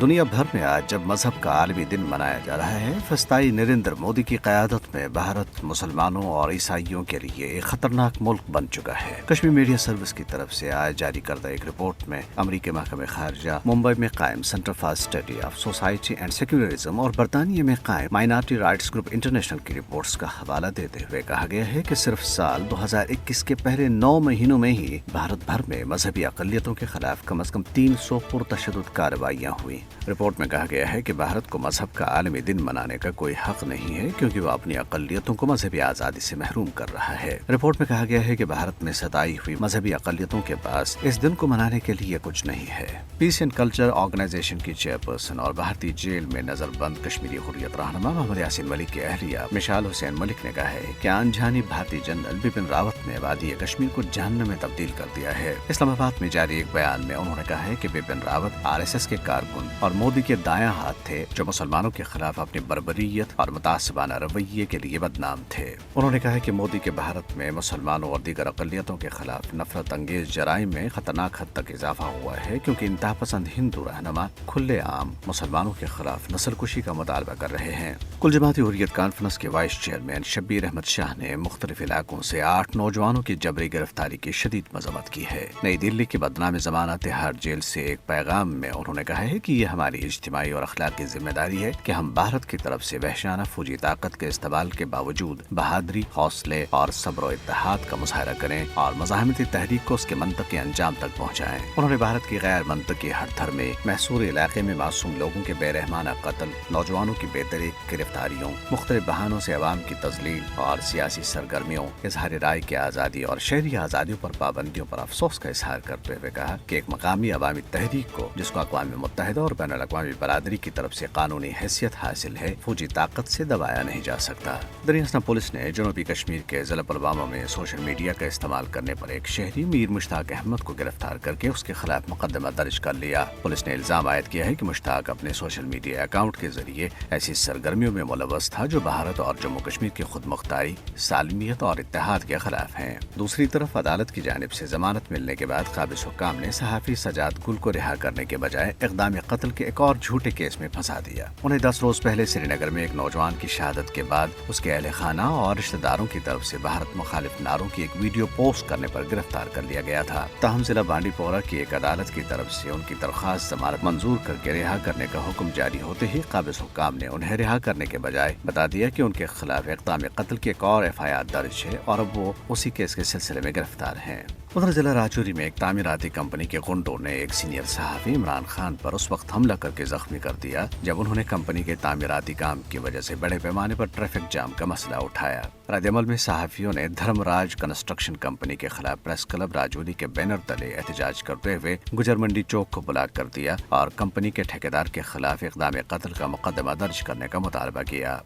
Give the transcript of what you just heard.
دنیا بھر میں آج جب مذہب کا عالمی دن منایا جا رہا ہے، فسطائی نریندر مودی کی قیادت میں بھارت مسلمانوں اور عیسائیوں کے لیے ایک خطرناک ملک بن چکا ہے۔ کشمیر میڈیا سروس کی طرف سے آج جاری کردہ ایک رپورٹ میں امریکی محکمہ خارجہ ممبئی میں قائم centre for study of society and secularism اور برطانیہ میں قائم مائنارٹی رائٹس گروپ انٹرنیشنل کی رپورٹس کا حوالہ دیتے ہوئے کہا گیا ہے کہ صرف سال 2021 کے پہلے 9 مہینوں میں ہی بھارت بھر میں مذہبی اقلیتوں کے خلاف کم از کم 300 پرتشدد کارروائیاں ہوئی۔ رپورٹ میں کہا گیا ہے کہ بھارت کو مذہب کا عالمی دن منانے کا کوئی حق نہیں ہے کیونکہ وہ اپنی اقلیتوں کو مذہبی آزادی سے محروم کر رہا ہے۔ رپورٹ میں کہا گیا ہے کہ بھارت میں ستائی ہوئی مذہبی اقلیتوں کے پاس اس دن کو منانے کے لیے کچھ نہیں ہے۔ پیس اینڈ کلچر آرگنائزیشن کی چیئرپرسن اور بھارتی جیل میں نظر بند کشمیری حریت رہنما محمد یاسین ملک کے اہلیہ مشال حسین ملک نے کہا ہے کہ انجانی بھارتی جنرل بپن راوت نے وادی کشمیر کو جہنم میں تبدیل کر دیا ہے۔ اسلام آباد میں جاری ایک بیان میں انہوں نے کہا ہے کہ بپن راوت RSS کے کارکن اور مودی کے دایاں ہاتھ تھے جو مسلمانوں کے خلاف اپنی بربریت اور متعصبانہ رویے کے لیے بدنام تھے۔ انہوں نے کہا کہ مودی کے بھارت میں مسلمانوں اور دیگر اقلیتوں کے خلاف نفرت انگیز جرائم میں خطرناک حد تک اضافہ ہوا ہے کیونکہ انتہا پسند ہندو رہنما کھلے عام مسلمانوں کے خلاف نسل کشی کا مطالبہ کر رہے ہیں۔ کل جماعتی حریت کانفرنس کے وائس چیئرمین شبیر احمد شاہ نے مختلف علاقوں سے 8 نوجوانوں کی جبری گرفتاری کی شدید مذمت کی ہے۔ نئی دلی کی بدنام زمانہ تہاڑ جیل سے ایک پیغام میں انہوں نے کہا ہے کہ یہ ہماری اجتماعی اور اخلاقی ذمہ داری ہے کہ ہم بھارت کی طرف سے وحشیانہ فوجی طاقت کے استعمال کے باوجود بہادری، حوصلے اور صبر و اتحاد کا مظاہرہ کریں اور مزاحمتی تحریک کو اس کے منطقی انجام تک پہنچائیں۔ انہوں نے بھارت کی غیر منطقی ہر دھر میں محصور علاقے میں معصوم لوگوں کے بے رحمانہ قتل، نوجوانوں کی بے طریق گرفتاریوں، مختلف بہانوں سے عوام کی تذلیل اور سیاسی سرگرمیوں، اظہار رائے کی آزادی اور شہری آزادیوں پر پابندیوں پر افسوس کا اظہار کرتے ہوئے کہا کہ ایک مقامی عوامی تحریک کو جس کو اقوام متحدہ اور بین الاقوامی برادری کی طرف سے قانونی حیثیت حاصل ہے، فوجی طاقت سے دبایا نہیں جا سکتا۔ دریاسنا پولیس نے جنوبی کشمیر کے ضلع پلوامہ میں سوشل میڈیا کا استعمال کرنے پر ایک شہری میر مشتاق احمد کو گرفتار کر کے اس کے خلاف مقدمہ درج کر لیا۔ پولیس نے الزام عائد کیا ہے کہ مشتاق اپنے سوشل میڈیا اکاؤنٹ کے ذریعے ایسی سرگرمیوں میں ملوث تھا جو بھارت اور جموں کشمیر کی خود مختاری، سالمیت اور اتحاد کے خلاف ہیں۔ دوسری طرف عدالت کی جانب سے ضمانت ملنے کے بعد قابض حکام نے صحافی سجاد گل کو رہا کرنے کے بجائے اقدام قتل کے ایک اور جھوٹے کیس میں پھنسا دیا۔ انہیں 10 روز پہلے سری نگر میں ایک نوجوان کی شہادت کے بعد اس کے اہل خانہ اور رشتہ داروں کی طرف سے بھارت مخالف نعروں کی ایک ویڈیو پوسٹ کرنے پر گرفتار کر لیا گیا تھا۔ تاہم ضلع بانڈی پورہ کی ایک عدالت کی طرف سے ان کی درخواست ضمانت منظور کر کے رہا کرنے کا حکم جاری ہوتے ہی قابض حکام نے انہیں رہا کرنے کے بجائے بتا دیا کہ ان کے خلاف اقدام قتل کی ایک اور FIR درج ہے اور اب وہ اسی کیس کے سلسلے میں گرفتار ہیں۔ ادھر ضلع راجوری میں ایک تعمیراتی کمپنی کے غنڈوں نے ایک سینئر صحافی عمران خان پر اس وقت حملہ کر کے زخمی کر دیا جب انہوں نے کمپنی کے تعمیراتی کام کی وجہ سے بڑے پیمانے پر ٹریفک جام کا مسئلہ اٹھایا۔ رد عمل میں صحافیوں نے دھرم راج کنسٹرکشن کمپنی کے خلاف پریس کلب راجوری کے بینر تلے احتجاج کرتے ہوئے گجر منڈی چوک کو بلاک کر دیا اور کمپنی کے ٹھیکیدار کے خلاف اقدام قتل کا مقدمہ درج کرنے کا مطالبہ کیا۔